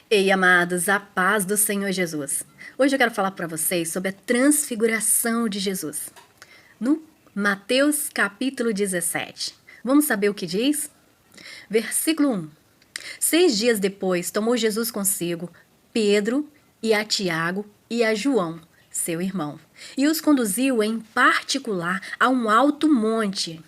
Ei, amados, a paz do Senhor Jesus. Hoje eu quero falar para vocês sobre a transfiguração de Jesus. No Mateus capítulo 17. Vamos saber o que diz? Versículo 1. 6 dias depois, tomou Jesus consigo Pedro e a Tiago e a João, seu irmão, e os conduziu em particular a um alto monte.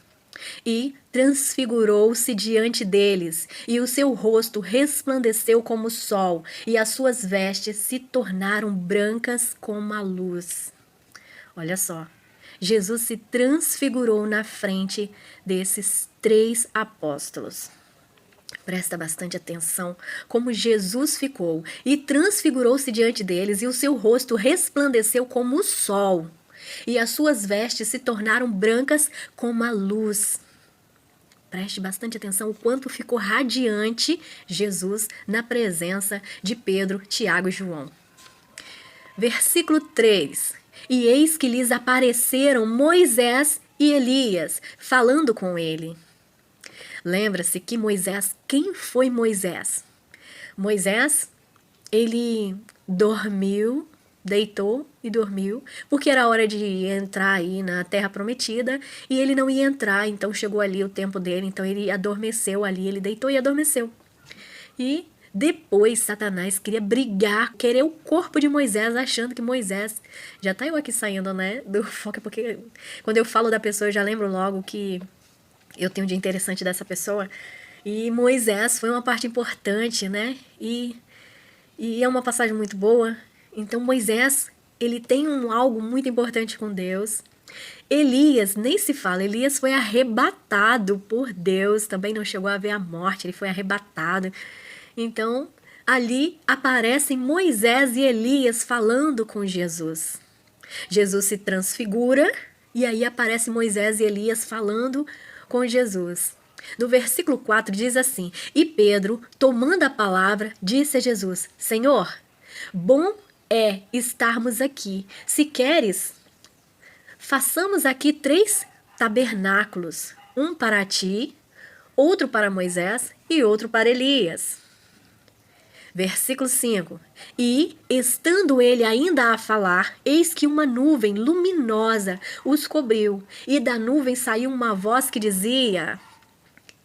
E transfigurou-se diante deles, e o seu rosto resplandeceu como o sol, e as suas vestes se tornaram brancas como a luz. Olha só, Jesus se transfigurou na frente desses 3 apóstolos. Presta bastante atenção como Jesus ficou e transfigurou-se diante deles, e o seu rosto resplandeceu como o sol, e as suas vestes se tornaram brancas como a luz. Preste bastante atenção o quanto ficou radiante Jesus na presença de Pedro, Tiago e João. Versículo 3. E eis que lhes apareceram Moisés e Elias, falando com ele. Lembra-se que Moisés, quem foi Moisés? Moisés, ele dormiu, deitou e dormiu, porque era hora de entrar aí na Terra Prometida, e ele não ia entrar, então chegou ali o tempo dele, então ele adormeceu ali, ele deitou e adormeceu. E depois Satanás queria brigar, querer o corpo de Moisés, achando que Moisés... Já tá eu aqui saindo, né, do foco, porque quando eu falo da pessoa, eu já lembro logo que eu tenho um dia interessante dessa pessoa. E Moisés foi uma parte importante, né? E é uma passagem muito boa. Então Moisés, ele tem algo muito importante com Deus. Elias, nem se fala, Elias foi arrebatado por Deus, também não chegou a ver a morte, ele foi arrebatado. Então, ali aparecem Moisés e Elias falando com Jesus. Jesus se transfigura e aí aparece Moisés e Elias falando com Jesus. No versículo 4 diz assim: E Pedro, tomando a palavra, disse a Jesus: Senhor, bom é estarmos aqui. Se queres, façamos aqui 3 tabernáculos, um para ti, outro para Moisés e outro para Elias. Versículo 5. E, estando ele ainda a falar, eis que uma nuvem luminosa os cobriu, e da nuvem saiu uma voz que dizia: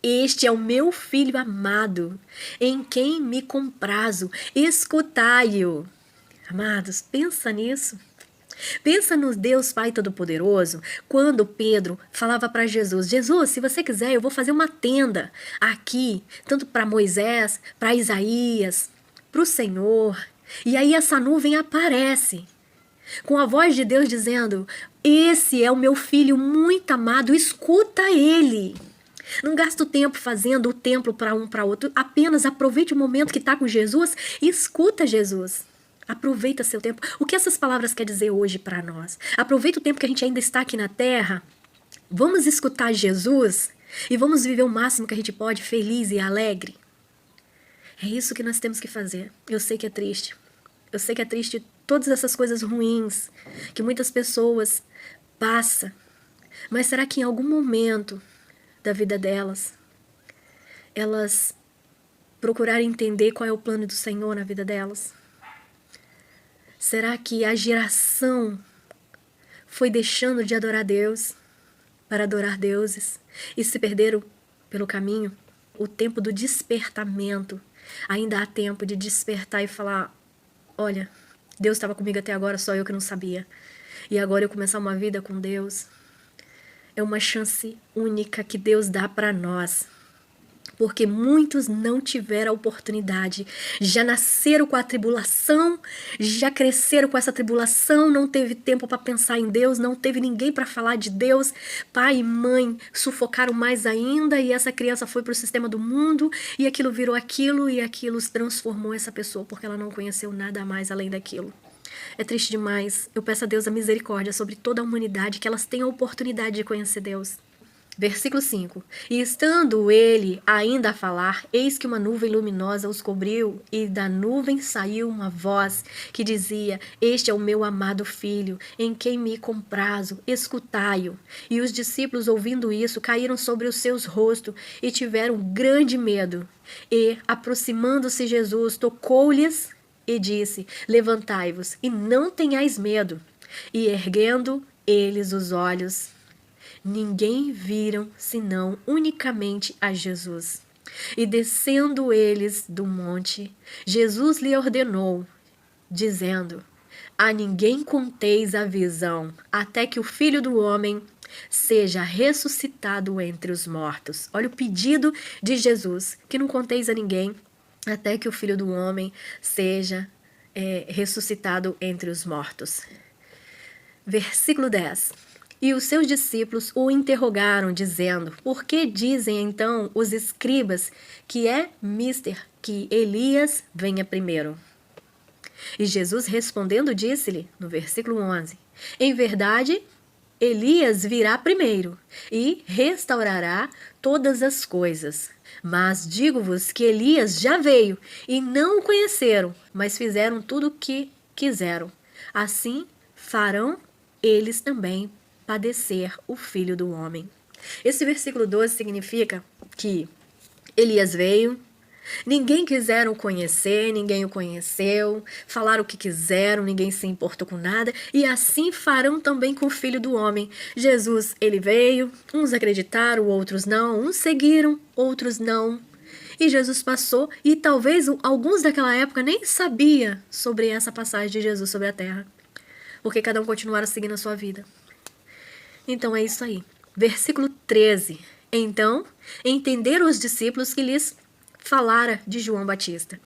Este é o meu filho amado, em quem me comprazo, escutai-o. Amados, pensa nisso. Pensa no Deus Pai Todo-Poderoso, quando Pedro falava para Jesus: Jesus, se você quiser, eu vou fazer uma tenda aqui, tanto para Moisés, para Isaías, para o Senhor. E aí essa nuvem aparece, com a voz de Deus dizendo: Esse é o meu filho muito amado, escuta ele. Não gasta o tempo fazendo o templo para um para outro, apenas aproveite o momento que está com Jesus e escuta Jesus. Aproveita seu tempo. O que essas palavras querem dizer hoje para nós? Aproveita o tempo que a gente ainda está aqui na Terra. Vamos escutar Jesus e vamos viver o máximo que a gente pode, feliz e alegre. É isso que nós temos que fazer. Eu sei que é triste. Eu sei que é triste todas essas coisas ruins que muitas pessoas passam. Mas será que em algum momento da vida delas, elas procurarem entender qual é o plano do Senhor na vida delas? Será que a geração foi deixando de adorar Deus para adorar deuses e se perderam pelo caminho? O tempo do despertamento. Ainda há tempo de despertar e falar: olha, Deus estava comigo até agora, só eu que não sabia. E agora eu começar uma vida com Deus. É uma chance única que Deus dá para nós. Porque muitos não tiveram a oportunidade, já nasceram com a tribulação, já cresceram com essa tribulação, não teve tempo para pensar em Deus, não teve ninguém para falar de Deus, pai e mãe sufocaram mais ainda, e essa criança foi para o sistema do mundo, e aquilo virou aquilo, e aquilo transformou essa pessoa, porque ela não conheceu nada mais além daquilo. É triste demais. Eu peço a Deus a misericórdia sobre toda a humanidade, que elas tenham a oportunidade de conhecer Deus. Versículo 5. E estando ele ainda a falar, eis que uma nuvem luminosa os cobriu, e da nuvem saiu uma voz que dizia: Este é o meu amado filho, em quem me comprazo, escutai-o. E os discípulos, ouvindo isso, caíram sobre os seus rostos e tiveram grande medo. E, aproximando-se Jesus, tocou-lhes e disse: Levantai-vos e não tenhais medo. E erguendo eles os olhos, ninguém viram senão unicamente a Jesus. E descendo eles do monte, Jesus lhe ordenou, dizendo: A ninguém conteis a visão, até que o Filho do Homem seja ressuscitado entre os mortos. Olha o pedido de Jesus, que não conteis a ninguém, até que o Filho do Homem seja ressuscitado entre os mortos. Versículo 10. E os seus discípulos o interrogaram, dizendo: Por que dizem então os escribas que é mister que Elias venha primeiro? E Jesus respondendo disse-lhe, no versículo 11: Em verdade, Elias virá primeiro e restaurará todas as coisas. Mas digo-vos que Elias já veio e não o conheceram, mas fizeram tudo o que quiseram. Assim farão eles também padecer o Filho do Homem. Esse versículo 12 significa que Elias veio, ninguém quiseram conhecer, ninguém o conheceu, falaram o que quiseram, ninguém se importou com nada, e assim farão também com o Filho do Homem. Jesus, ele veio, uns acreditaram, outros não, uns seguiram, outros não. E Jesus passou, e talvez alguns daquela época nem sabia sobre essa passagem de Jesus sobre a terra, porque cada um continuaram seguindo a sua vida. Então é isso aí. Versículo 13. Então, entenderam os discípulos que lhes falara de João Batista.